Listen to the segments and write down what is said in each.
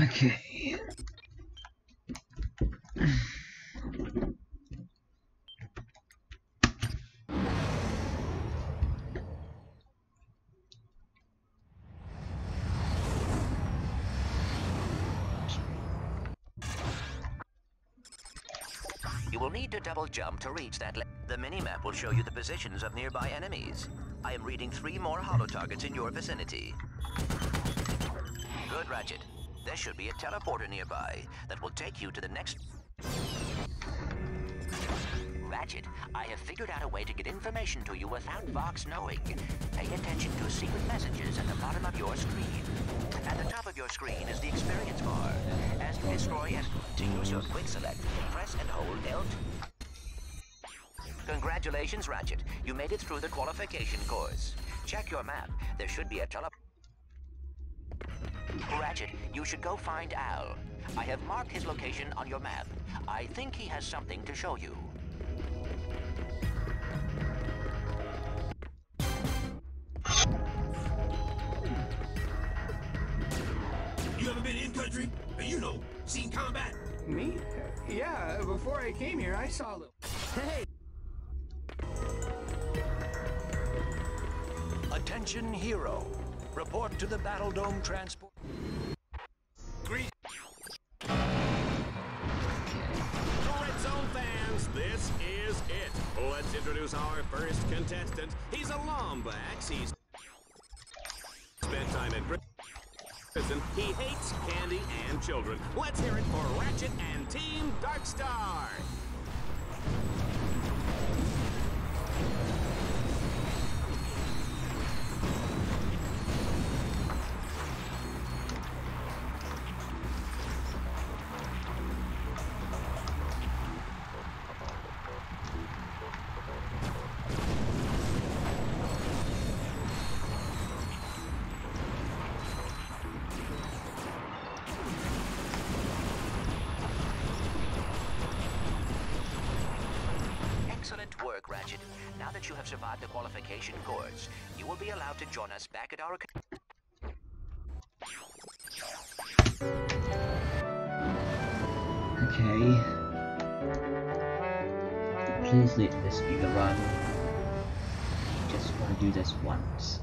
Okay. You will need to double jump to reach that. The minimap will show you the positions of nearby enemies. I am reading 3 more holo targets in your vicinity. Good, Ratchet. There should be a teleporter nearby that will take you to the next... Ratchet, I have figured out a way to get information to you without Vox knowing. Pay attention to secret messages at the bottom of your screen. At the top of your screen is the experience bar. As you destroy and to use your quick select, press and hold L2. Congratulations, Ratchet. You made it through the qualification course. Check your map. There should be a Ratchet, you should go find Al. I have marked his location on your map. I think he has something to show you. You ever been in country? You know, seen combat? Me? Yeah, before I came here, I saw a little... Hey! Attention, hero. Report to the Battle Dome transport. Great. Red Zone fans, this is it. Let's introduce our first contestant. He's a Lombax. He's spent time in prison. He hates candy and children. Let's hear it for Ratchet and Team Darkstar. Excellent work, Ratchet. Now that you have survived the qualification course, you will be allowed to join us back at our... Okay. Please let this be the run. Just want to do this once.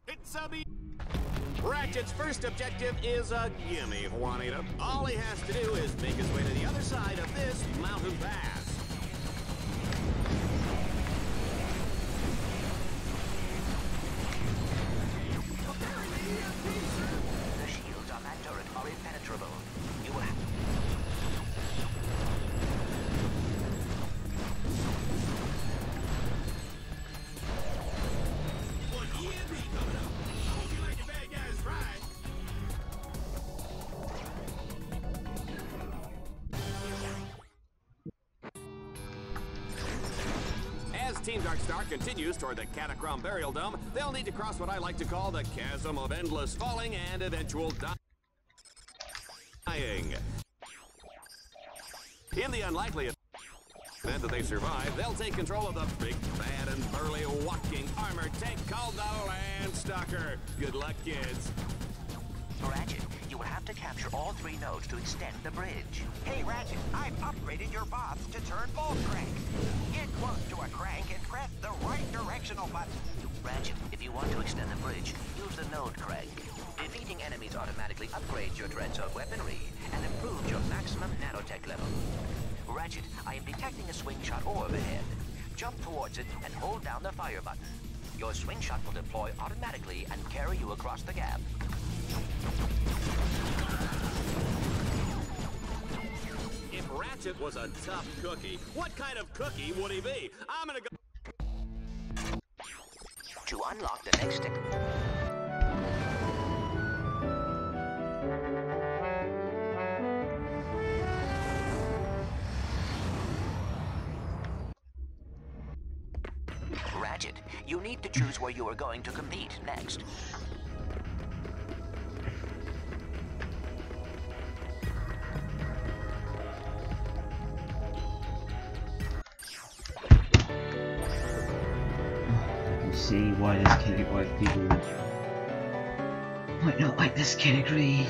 It's a Ratchet's first objective is a gimme, Juanita. All he has to do is make his way to the other side of this mountain pass. The shields on that turret are impenetrable. You will have... As Team Darkstar continues toward the Catacomb Burial Dome, they'll need to cross what I like to call the chasm of endless falling and eventual dying. In the unlikely event that they survive, they'll take control of the big, bad, and burly walking armored tank called the Landstalker. Good luck, kids. Ratchet, you will have to capture all 3 nodes to extend the bridge. Hey, Ratchet, I've upgraded your bots to turn both crank. Get close to a crank and press the right directional button. Ratchet, if you want to extend the bridge, use the node crank. Defeating enemies automatically upgrades your Dreadzone weaponry and improves your maximum nanotech level. Ratchet, I am detecting a swing shot orb ahead. Jump towards it and hold down the fire button. Your swing shot will deploy automatically and carry you across the gap. If Ratchet was a tough cookie, what kind of cookie would he be? I'm gonna go... To unlock the next stick... Ratchet, you need to choose where you are going to compete next. See why people might not like this category.